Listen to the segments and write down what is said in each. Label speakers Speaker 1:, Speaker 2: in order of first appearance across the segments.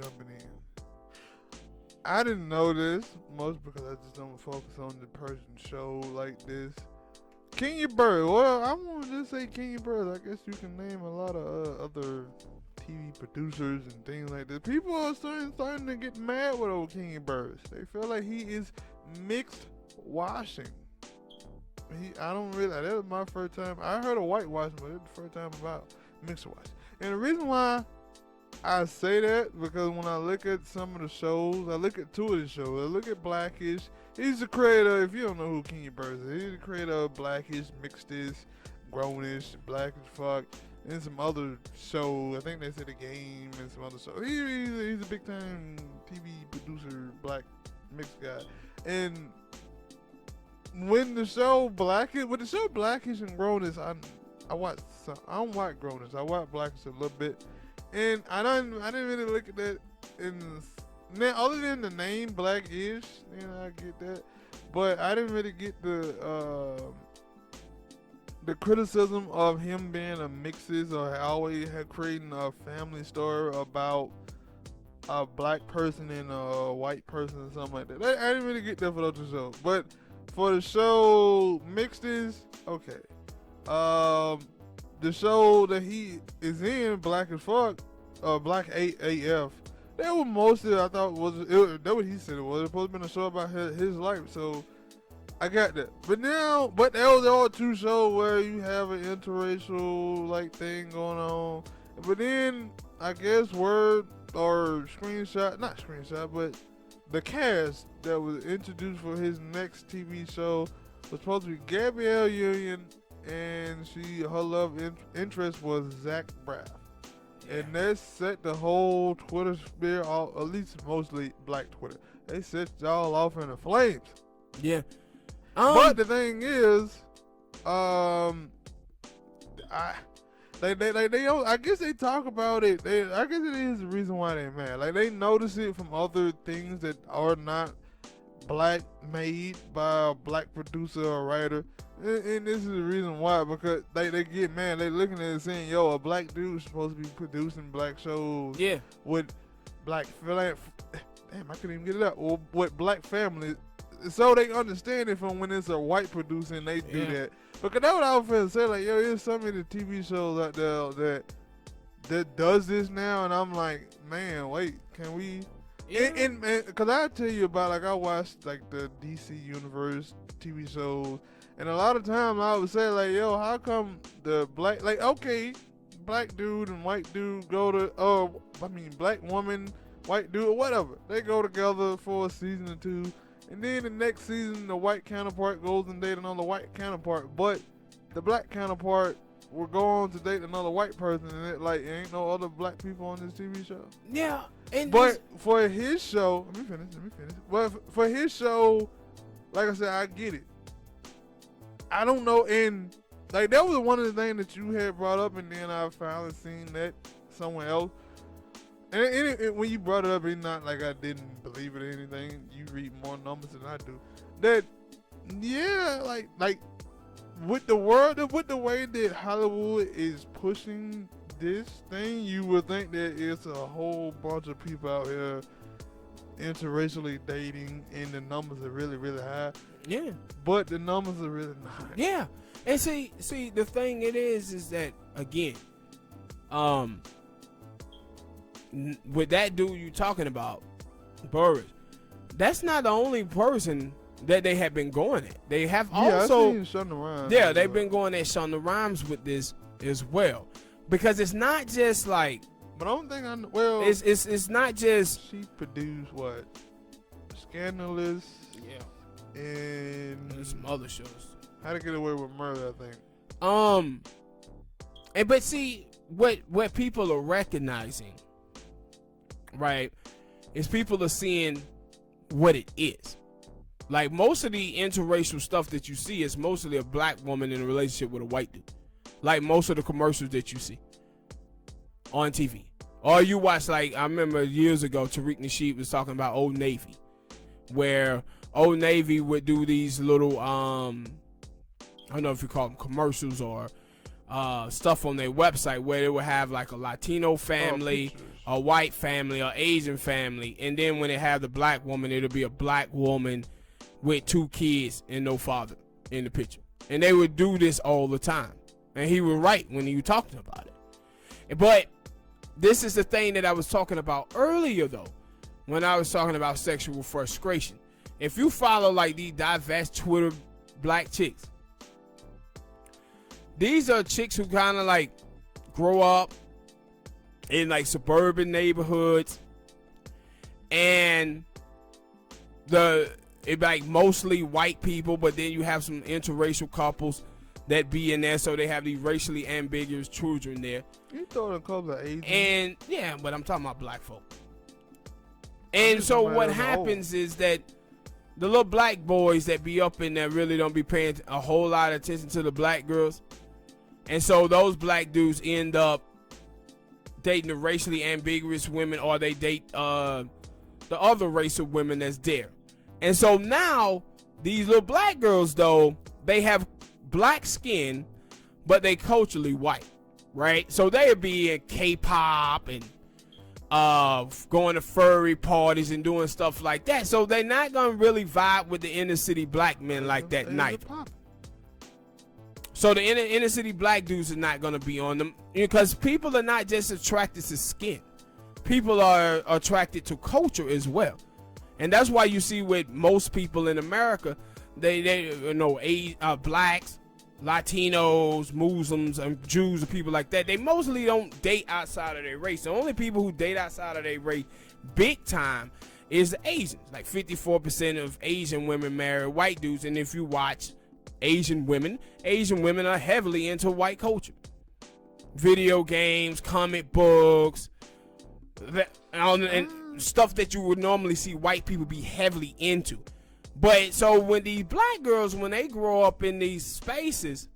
Speaker 1: jumping in. I didn't know this, most because I just don't focus on the person's show like this. Kanye Bird. Well, I want to just say Kanye Bird. I guess you can name a lot of other TV producers and things like that. People are starting to get mad with old Kanye Bird. They feel like he is mixed washing. I don't really. That was my first time. I heard of whitewashing, but it's the first time about mixed washing. And the reason why I say that because when I look at some of the shows, I look at two of the shows. I look at Blackish. He's the creator. If you don't know who Kanye Barris is, he's the creator of Blackish, Mixedish, Grownish, Black as Fuck, and some other shows. I think they said The Game and some other shows. He's a big time TV producer, black mixed guy. And when the show Blackish and Grownish, I watch some. I don't watch Grownish. I watch Blackish a little bit. And I didn't really look at that now, other than the name Blackish, I get that, but I didn't really get the criticism of him being a mixes or always creating a family story about a black person and a white person or something like that. I didn't really get that for the show, but for the show Mixedish, okay. The show that he is in, Black as Fuck, Black AF, that was mostly, I thought, that what he said it was. It was supposed to be a show about his life, so I got that. But there was all two shows where you have an interracial, thing going on. But then, I guess not screenshot, but the cast that was introduced for his next TV show was supposed to be Gabrielle Union, and her love interest was Zach Braff. Yeah. And that set the whole Twitter sphere, at least mostly black Twitter, they set y'all off in the flames.
Speaker 2: Yeah.
Speaker 1: But the thing is, I guess they talk about it. I guess it is the reason why they're mad. Like, they notice it from other things that are not black made by a black producer or writer. And this is the reason why, because they get mad. They looking at it saying, yo, a black dude's supposed to be producing black shows with black damn, I couldn't even get it out. Or with black families. So they understand it from when it's a white producer and they do that. Because that's what I was finna say. Like, yo, there's so many TV shows out there that does this now. And I'm like, man, wait, can we? And because I tell you about, I watched, the DC Universe TV shows. And a lot of times I would say, yo, how come the black, black dude and white dude go to, black woman, white dude, or whatever. They go together for a season or two. And then the next season, the white counterpart goes and date another white counterpart. But the black counterpart will go on to date another white person. And it ain't no other black people on this TV show.
Speaker 2: Yeah.
Speaker 1: But for his show, let me finish. But for his show, like I said, I get it. I don't know, and that was one of the things that you had brought up, and then I finally seen that somewhere else. And when you brought it up, it's not like I didn't believe it or anything. You read more numbers than I do. That, with the way that Hollywood is pushing this thing, you would think that it's a whole bunch of people out here interracially dating, and the numbers are really, really high.
Speaker 2: Yeah.
Speaker 1: But the numbers are really not.
Speaker 2: Yeah. And see, the thing is that, again, with that dude you talking about, Barris, that's not the only person that they have been going at. They have also,
Speaker 1: I've seen Shonda Rhimes.
Speaker 2: Yeah, they've been going at Shonda Rhimes with this as well, because it's not just like.
Speaker 1: But I don't think
Speaker 2: it's not just.
Speaker 1: She produced what? Scandalous.
Speaker 2: Yeah.
Speaker 1: And
Speaker 2: some other shows.
Speaker 1: How to Get Away with Murder, I think.
Speaker 2: But see, what people are recognizing, right, is people are seeing what it is. Like, most of the interracial stuff that you see is mostly a black woman in a relationship with a white dude. Like most of the commercials that you see on TV. Or you watch, I remember years ago, Tariq Nasheed was talking about Old Navy, where Old Navy would do these little, I don't know if you call them commercials or stuff on their website where they would have like a Latino family, a white family, or Asian family, and then when they have the black woman, it'll be a black woman with 2 kids and no father in the picture. And they would do this all the time. And he was right when he was talking about it. But this is the thing that I was talking about earlier, though, when I was talking about sexual frustration. If you follow like these diverse Twitter black chicks, these are chicks who kind of like grow up in like suburban neighborhoods, and it like mostly white people, but then you have some interracial couples that be in there, so they have these racially ambiguous children there.
Speaker 1: You throw a couple of Asians.
Speaker 2: And yeah, but I'm talking about black folk. And so what happens is that the little black boys that be up in there really don't be paying a whole lot of attention to the black girls. And so those black dudes end up dating the racially ambiguous women, or they date the other race of women that's there. And so now these little black girls, though, they have black skin, but they culturally white, right? So they'd be in K-pop and going to furry parties and doing stuff like that. So they're not gonna really vibe with the inner city black men like that neither. So the inner city black dudes are not gonna be on them, because people are not just attracted to skin. People are attracted to culture as well. And that's why you see with most people in America, they blacks, Latinos, Muslims, and Jews, and people like that, they mostly don't date outside of their race. The only people who date outside of their race big time is the Asians. Like 54% of Asian women marry white dudes. And if you watch Asian women are heavily into white culture. Video games, comic books, and stuff that you would normally see white people be heavily into. But so when these black girls, when they grow up in these spaces,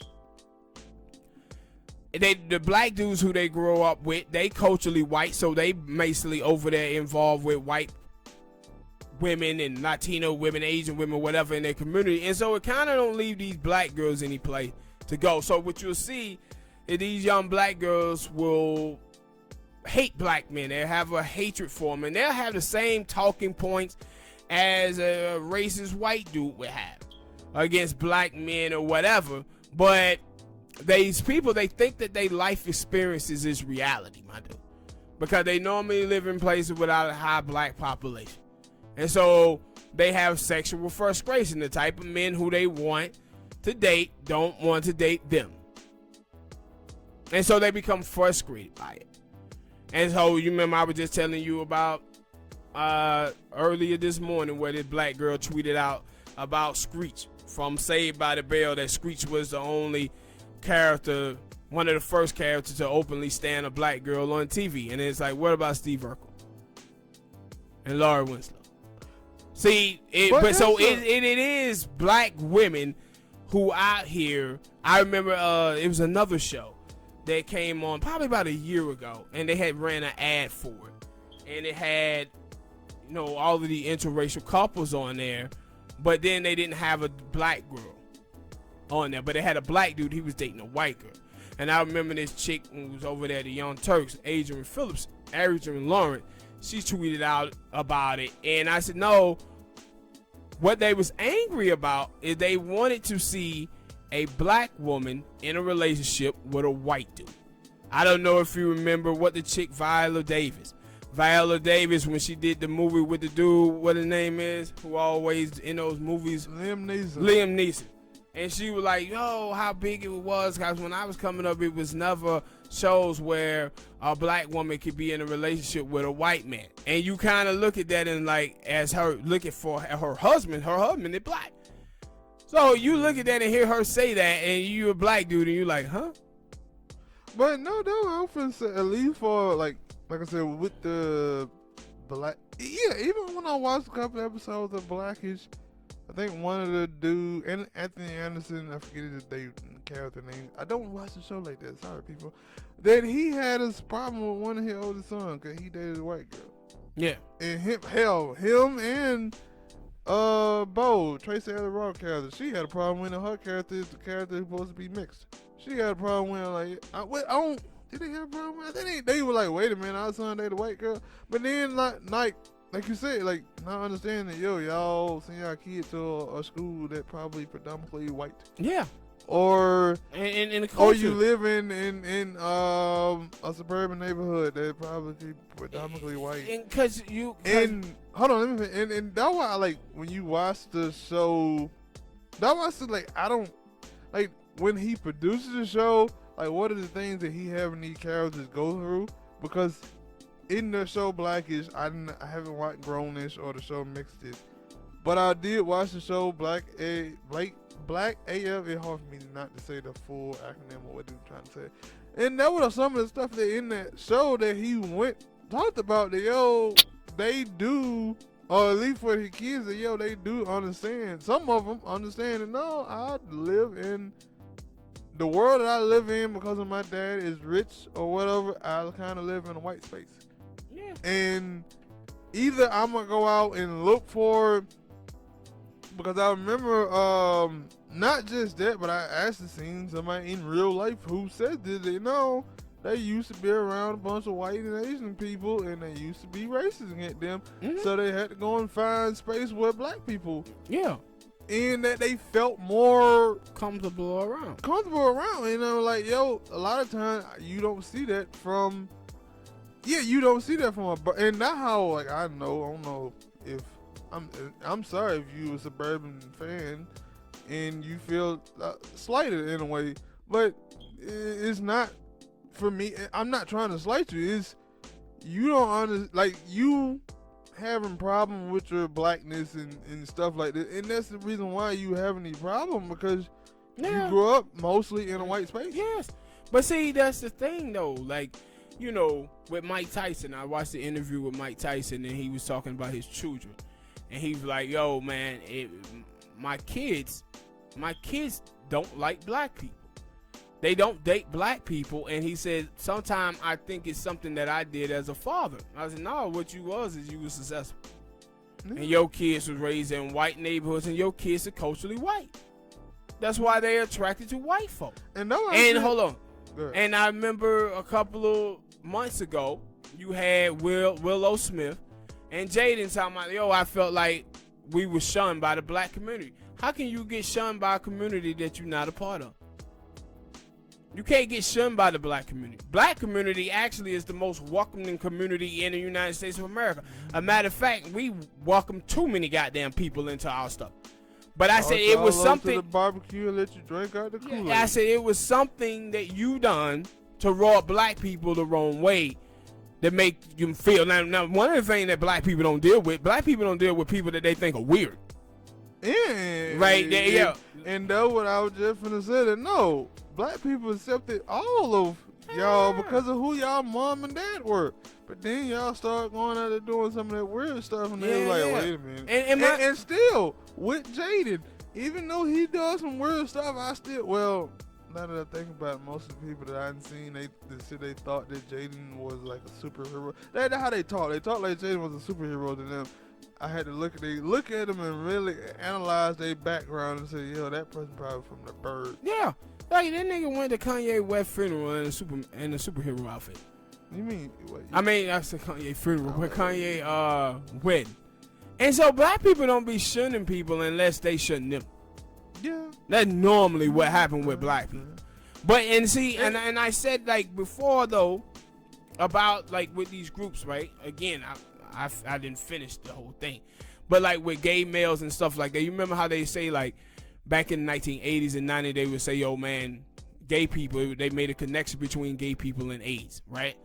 Speaker 2: the black dudes who they grow up with, they culturally white, so they basically over there involved with white women and Latino women, Asian women, whatever in their community. And so it kind of don't leave these black girls any place to go. So what you'll see is these young black girls will hate black men. They'll have a hatred for them, and they'll have the same talking points as a racist white dude would have against black men or whatever. But these people, they think that their life experiences is reality, my dude, because they normally live in places without a high black population. And so they have sexual frustration. The type of men who they want to date don't want to date them. And so they become frustrated by it. And so you remember I was just telling you about earlier this morning where this black girl tweeted out about Screech from Saved by the Bell, that Screech was the only character, one of the first characters to openly stand a black girl on TV. And it's like, what about Steve Urkel and Laura Winslow? See, it is black women who out here. I remember it was another show that came on probably about a year ago, and they had ran an ad for it, and it had, all of the interracial couples on there, but then they didn't have a black girl on there, but they had a black dude. He was dating a white girl. And I remember this chick who was over there, the Young Turks, Adrian Lawrence, she tweeted out about it, and I said, no, what they was angry about is they wanted to see a black woman in a relationship with a white dude. I don't know if you remember what the chick Viola Davis, when she did the movie with the dude, what his name is, who always in those movies, Liam Neeson. And she was like, yo, how big it was, because when I was coming up, it was never shows where a black woman could be in a relationship with a white man. And you kind of look at that and like, as her looking for her husband is black. So you look at that and hear her say that, and you a black dude, and you like, huh?
Speaker 1: But no, I'm finna say, at least for like I said, with the black, yeah, even when I watched a couple episodes of Blackish, I think one of the dude, and Anthony Anderson, I forget his character name. I don't watch the show like that. Sorry, people. That he had a problem with one of his older sons because he dated a white girl.
Speaker 2: Yeah.
Speaker 1: And him and Bo, Tracy Ellis Ross character, she had a problem with her character is the character who's supposed to be mixed. she got a problem with like I don't. Did they have a problem with? I think they were like, wait a minute, our son dated a white girl, but then like you said, like not understanding that y'all send y'all kids to a school that probably predominantly white.
Speaker 2: Yeah.
Speaker 1: Or
Speaker 2: in the culture.
Speaker 1: Or you live in a suburban neighborhood that probably predominantly white.
Speaker 2: And cause
Speaker 1: hold on, let me. And that's why I like when you watch the show. That's why I said like I don't like when he produces the show. Like what are the things that he having these characters go through? Because in the show Blackish, I haven't watched Grownish or the show Mixed-ish, but I did watch the show Black AF. It's hard for me not to say the full acronym or what they're trying to say. And that was some of the stuff that in that show that he talked about that they do, or at least for his kids that they do understand. Some of them understand that no, I live in the world that I live in because of my dad is rich or whatever. I kind of live in a white space.
Speaker 2: Yeah.
Speaker 1: And either I'm gonna go out and look for. Because I remember, not just that, but I actually seen somebody in real life who said that they used to be around a bunch of white and Asian people, and they used to be racist against them, so they had to go and find space with black people.
Speaker 2: Yeah.
Speaker 1: And that they felt more
Speaker 2: comfortable around.
Speaker 1: Like, a lot of times you don't see that from, you don't see that from and not how, like, I don't know if, I'm sorry if you a suburban fan and you feel slighted in a way, but it's not for me. I'm not trying to slight you. It's you don't understand, like you having problem with your blackness and stuff like that, and that's the reason why you having these problem because you grew up mostly in a white space.
Speaker 2: Yes, but see that's the thing though, like. With Mike Tyson, I watched the interview with Mike Tyson, and he was talking about his children. And he was like, yo, man, my kids don't like black people. They don't date black people. And he said, sometimes I think it's something that I did as a father. I said, no, what you were successful. And your kids was raised in white neighborhoods, and your kids are culturally white. That's why they're attracted to white folk.
Speaker 1: And
Speaker 2: hold on. And I remember a couple of months ago, you had Willow Smith and Jaden talking about, I felt like we were shunned by the black community. How can you get shunned by a community that you're not a part of? You can't get shunned by the black community. Black community actually is the most welcoming community in the United States of America. A matter of fact, we welcome too many goddamn people into our stuff. But I said it was something.
Speaker 1: To the barbecue and let you drink out the Kool-Aid.
Speaker 2: I said it was something that you done to rub black people the wrong way that make you feel. Now, one of the things that black people don't deal with people that they think are weird.
Speaker 1: Yeah.
Speaker 2: Right. Yeah.
Speaker 1: And that's what I was just finna say. That no, black people accepted all of y'all because of who y'all mom and dad were. But then y'all start going out there doing some of that weird stuff, and they're like, wait a minute. And still, with Jaden, even though he does some weird stuff, now that I think about it, most of the people that I hadn't seen, they thought that Jaden was like a superhero. That's how they talk. They talk like Jaden was a superhero to them. I had to look at them and really analyze their background and say, that person probably from the bird.
Speaker 2: Yeah. Like, that nigga went to Kanye West funeral in a superhero outfit.
Speaker 1: You mean?
Speaker 2: I said Kanye funeral, but Kanye wedding. And so black people don't be shunning people unless they shun them.
Speaker 1: Yeah.
Speaker 2: That's normally what happened with black people. But and I said like before though about like with these groups, right? Again, I didn't finish the whole thing, but like with gay males and stuff like that. You remember how they say like back in the 1980s and 90s they would say, "Yo, man, gay people." They made a connection between gay people and AIDS, right?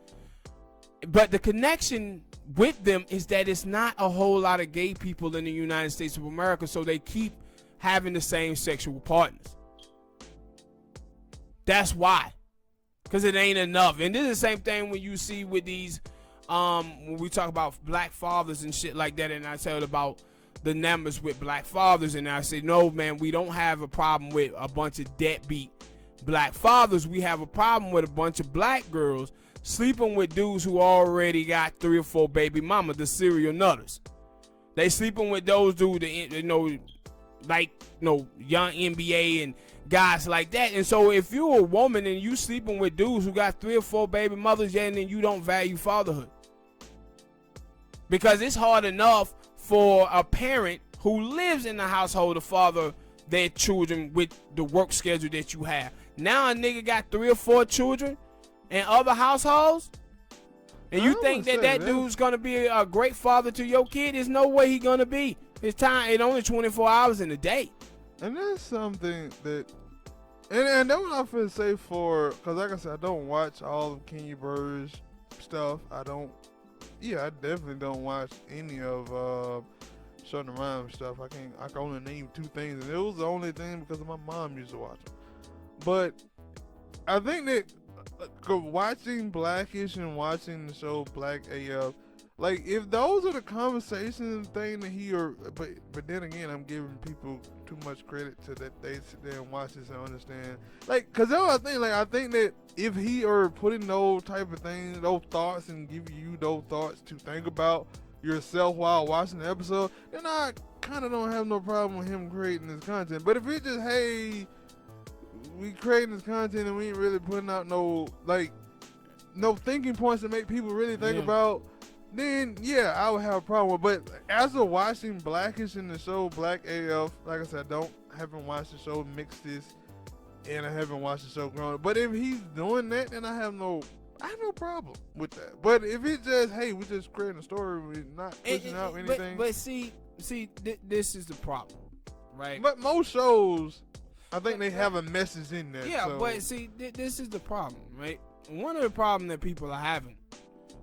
Speaker 2: But the connection with them is that it's not a whole lot of gay people in the United States of America, so they keep having the same sexual partners. That's why. Because it ain't enough. And this is the same thing when you see with these, when we talk about black fathers and shit like that, and I tell about the numbers with black fathers, and I say, no, man, we don't have a problem with a bunch of deadbeat black fathers. We have a problem with a bunch of black girls sleeping with dudes who already got 3 or 4 baby mamas, the serial nutters. They sleeping with those dudes that, like, young NBA and guys like that. And so if you're a woman and you sleeping with dudes who got 3 or 4 baby mothers, and then you don't value fatherhood. Because it's hard enough for a parent who lives in the household to father their children with the work schedule that you have. Now a nigga got 3 or 4 children in other households, and you think that dude's gonna be a great father to your kid? There's no way he's gonna be. His time, it's only 24 hours in a day.
Speaker 1: And that's something that, and that's what I feel say for, because like I said, I don't watch all of Kenya Burr's stuff. I definitely don't watch any of Shonda Rhimes stuff. I can only name 2 things, and it was the only thing because my mom used to watch them. But I think that watching Blackish and watching the show Black AF, like, if those are the conversations thing that but then again, I'm giving people too much credit to that they sit there and watch this and understand. Like, cause that's what I think. Like, I think that if he are putting those type of things, those thoughts, and giving you those thoughts to think about yourself while watching the episode, then I kind of don't have no problem with him creating this content. But if it's just, hey, we creating this content and we ain't really putting out no thinking points to make people really think about, then yeah, I would have a problem with. But as of watching Blackish in the show Black AF, like I said, haven't watched the show Mixed, and I haven't watched the show Grown. But if he's doing that, then I have no problem with that. But if it's just, hey, we're just creating a story, we're not pushing out anything.
Speaker 2: But see, this is the problem, right?
Speaker 1: But most shows, I think they have a message in there.
Speaker 2: Yeah, but see, this is the problem, right? One of the problems that people are having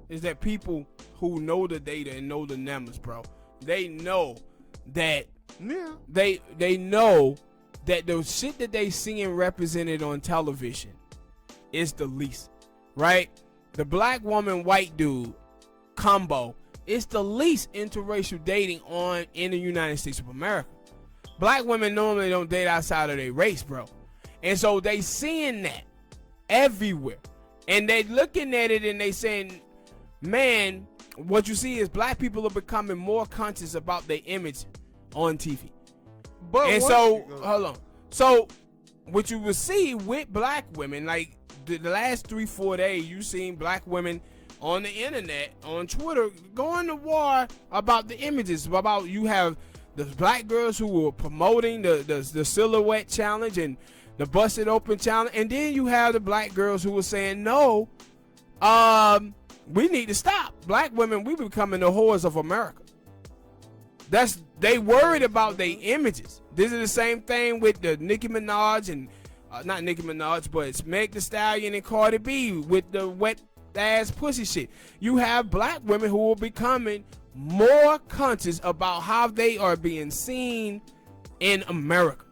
Speaker 2: is that people who know the data and know the numbers, bro, they know that they know that the shit that they seeing represented on television is the least, right? The black woman, white dude combo is the least interracial dating in the United States of America. Black women normally don't date outside of their race, bro. And so they seeing that everywhere. And they looking at it and they saying, man, what you see is black people are becoming more conscious about their image on TV. But hold on. So what you will see with black women, like the last 3-4 days, you seen black women on the internet, on Twitter, going to war about the images. About, you have the black girls who were promoting the silhouette challenge and the busted open challenge, and then you have the black girls who were saying, no, we need to stop. Black women, we becoming the whores of America. They worried about their images. This is the same thing with the Nicki Minaj and not Nicki Minaj, but Meg Thee Stallion and Cardi B with the wet ass pussy shit. You have black women who are becoming more conscious about how they are being seen in America,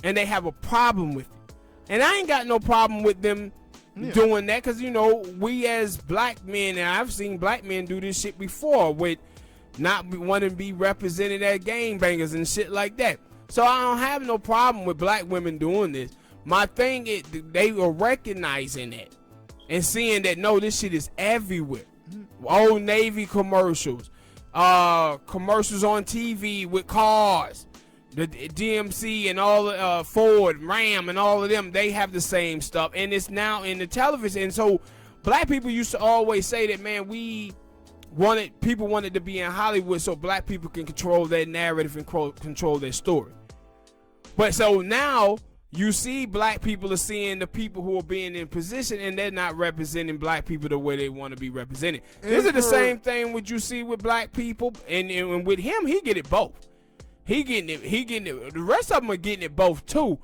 Speaker 2: and they have a problem with it. And I ain't got no problem with them doing that, because we as black men, and I've seen black men do this shit before with not wanting to be represented at gangbangers and shit like that. So I don't have no problem with black women doing this. My thing is they are recognizing it and seeing that, no, this shit is everywhere. Old Navy commercials, commercials on TV with cars, the DMC and all the Ford, Ram, and all of them, they have the same stuff, and it's now in the television. And so black people used to always say that, man, people wanted to be in Hollywood so black people can control their narrative and control their story. But so now you see black people are seeing the people who are being in position, and they're not representing black people the way they want to be represented. This is the same thing what you see with black people, and with him, he get it both. He getting it. The rest of them are getting it both too,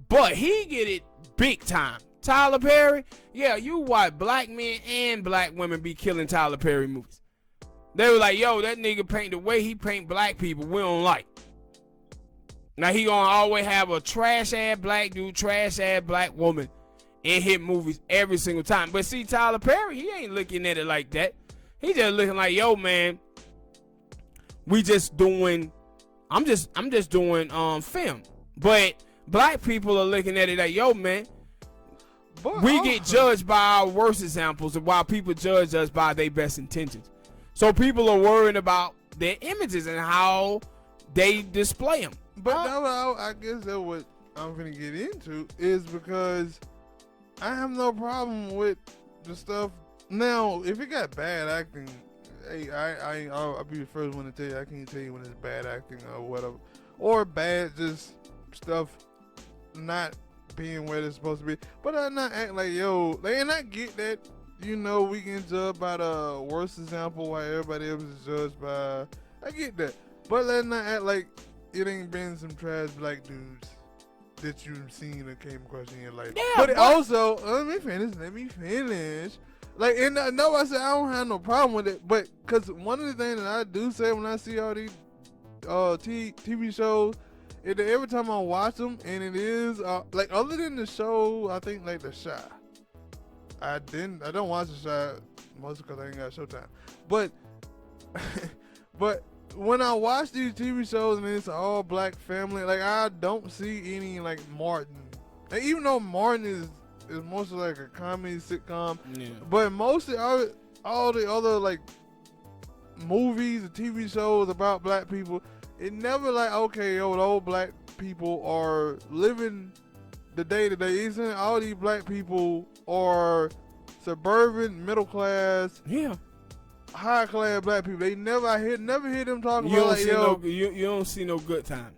Speaker 2: but he get it big time. Tyler Perry, yeah, you watch black men and black women be killing Tyler Perry movies. They were like, yo, that nigga paint the way he paint black people, we don't like. Now he gonna always have a trash ass black dude, trash ass black woman in his movies every single time. But see, Tyler Perry, he ain't looking at it like that. He just looking like, yo, man, I'm just doing film. But black people are looking at it like, yo, man, we get judged by our worst examples, and while people judge us by their best intentions. So people are worrying about their images and how they display them.
Speaker 1: But I guess that's what I'm gonna get into is because I have no problem with the stuff. Now, if it got bad acting, hey, I'll be the first one to tell you. I can't tell you when it's bad acting or whatever, or bad just stuff not being where it's supposed to be. But I not act like and I get that. You know, we can judge by the worst example while everybody else is judged by. I get that, but let's not act like it ain't been some trash black dudes that you've seen or came across in your life.
Speaker 2: Yeah,
Speaker 1: but also, let me finish. Like, and no, I said I don't have no problem with it, but because one of the things that I do say when I see all these TV shows is that every time I watch them, and it is like other than the show, I think like The Shy. I don't watch The Shy mostly because I ain't got Showtime, but when I watch these TV shows and it's all black family, like I don't see any like Martin. Like, even though Martin is mostly like a comedy sitcom, but mostly all the other like movies and TV shows about black people, it never like the old black people are living the day to day. Isn't all these black people are suburban, middle class, high class black people? They never hear them talking about
Speaker 2: you don't see no good times.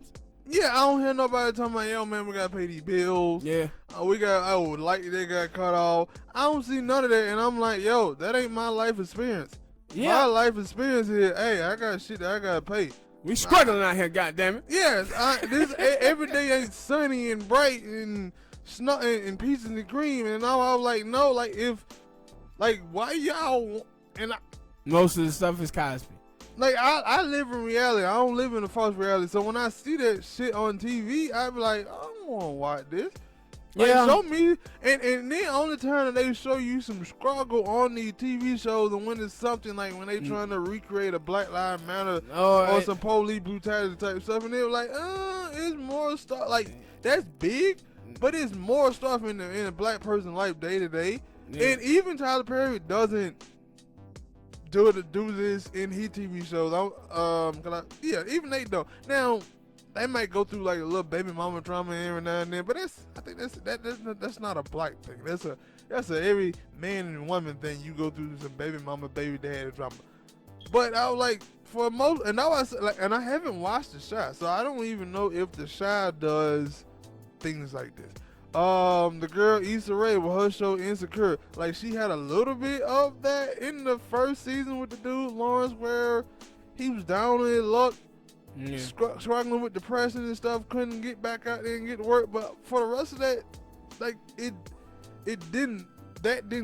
Speaker 1: Yeah, I don't hear nobody talking about, man, we gotta pay these bills.
Speaker 2: Yeah.
Speaker 1: They got cut off. I don't see none of that, and I'm like, that ain't my life experience.
Speaker 2: Yeah.
Speaker 1: My life experience is, I got shit that I gotta pay.
Speaker 2: We struggling out here, goddammit.
Speaker 1: Yes, this every day ain't sunny and bright and snow and peaches and cream, and I was like, no, why y'all and
Speaker 2: most of the stuff is Cosby.
Speaker 1: Like, I live in reality. I don't live in a false reality. So when I see that shit on TV, I be like, I don't want to watch this. Like, show me. And then only time that they show you some struggle on these TV shows, and when it's something like when they trying to recreate a Black Lives Matter or some police brutality type stuff, and they were like, it's more stuff. Like, that's big, but it's more stuff in a black person's life day to day. And even Tyler Perry doesn't do this in his TV shows. Even they don't. Now, they might go through like a little baby mama trauma every now and then, but I think that's not a black thing. That's a every man and woman thing. You go through some baby mama, baby dad trauma. But I was like, for most, and now and I haven't watched The Shy, so I don't even know if The Shy does things like this. The girl Issa Rae with her show Insecure, like she had a little bit of that in the first season with the dude Lawrence, where he was down on his luck, struggling with depression and stuff, couldn't get back out there and get to work. But for the rest of that, like it didn't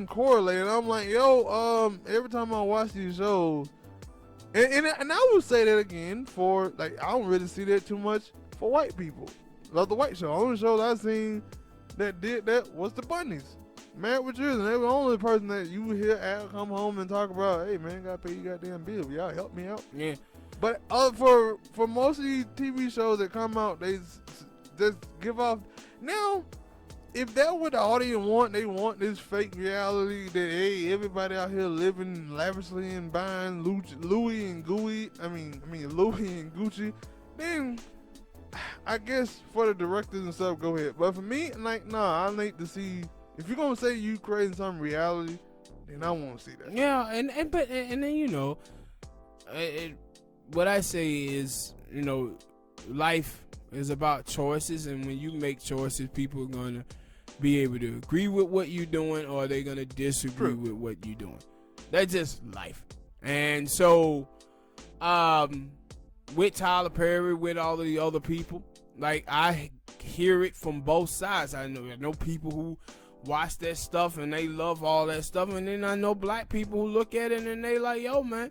Speaker 1: correlate. And I'm like, every time I watch these shows, and I would say that again for like I don't really see that too much for white people. Love the White Show. Only shows I've seen that did that was the Bunnies. Married with Children. They were the only person that you would hear Al come home and talk about, hey man, gotta pay you goddamn bill. Y'all help me out.
Speaker 2: Yeah.
Speaker 1: But for most of these TV shows that come out, they just give off. Now, if that's what the audience want, they want this fake reality that, hey, everybody out here living lavishly and buying Louis and Gucci, then I guess for the directors and stuff, go ahead. But for me, like, I need to see, if you're gonna say you creating some reality, then I want to see that.
Speaker 2: Yeah, and then what I say is, life is about choices, and when you make choices, people are gonna be able to agree with what you're doing, or they're gonna disagree with what you're doing. That's just life. And so, with Tyler Perry, with all of the other people, like, I hear it from both sides. I know people who watch that stuff and they love all that stuff, and then I know black people who look at it and they like, yo man,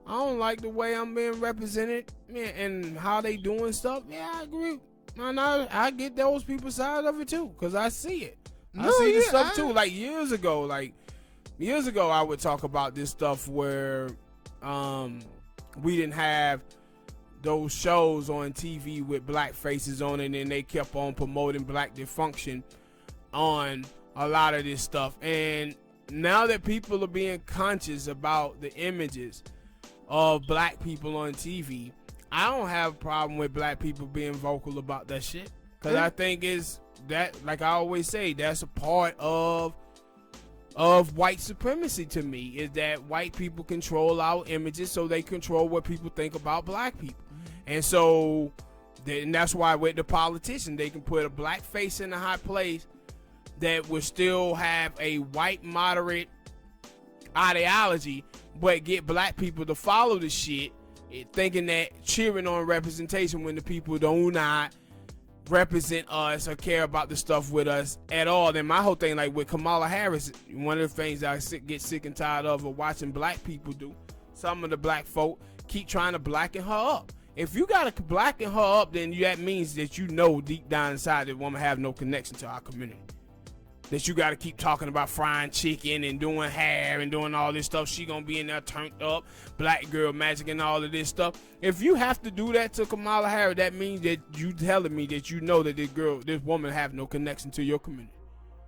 Speaker 2: I don't like the way I'm being represented, man, and how they doing stuff. Yeah, I agree. And I get those people's side of it too, because I see it. I see the stuff too. Like years ago, I would talk about this stuff where we didn't have those shows on TV with black faces on it, and they kept on promoting black dysfunction on a lot of this stuff. And now that people are being conscious about the images of black people on TV, I don't have a problem with black people being vocal about that shit. Because I think is that, like I always say, that's a part of white supremacy to me, is that white people control our images so they control what people think about black people. And so, and that's why with the politicians, they can put a black face in a high place that will still have a white moderate ideology, but get black people to follow the shit, thinking that cheering on representation when the people do not represent us or care about the stuff with us at all. Then my whole thing, like with Kamala Harris, one of the things that I get sick and tired of watching black people do, some of the black folk keep trying to blacken her up. If you gotta blacken her up, then that means that you know deep down inside that woman have no connection to our community. That you gotta keep talking about frying chicken and doing hair and doing all this stuff. She gonna be in there turned up, black girl magic and all of this stuff. If you have to do that to Kamala Harris, that means that you telling me that you know that this woman have no connection to your community.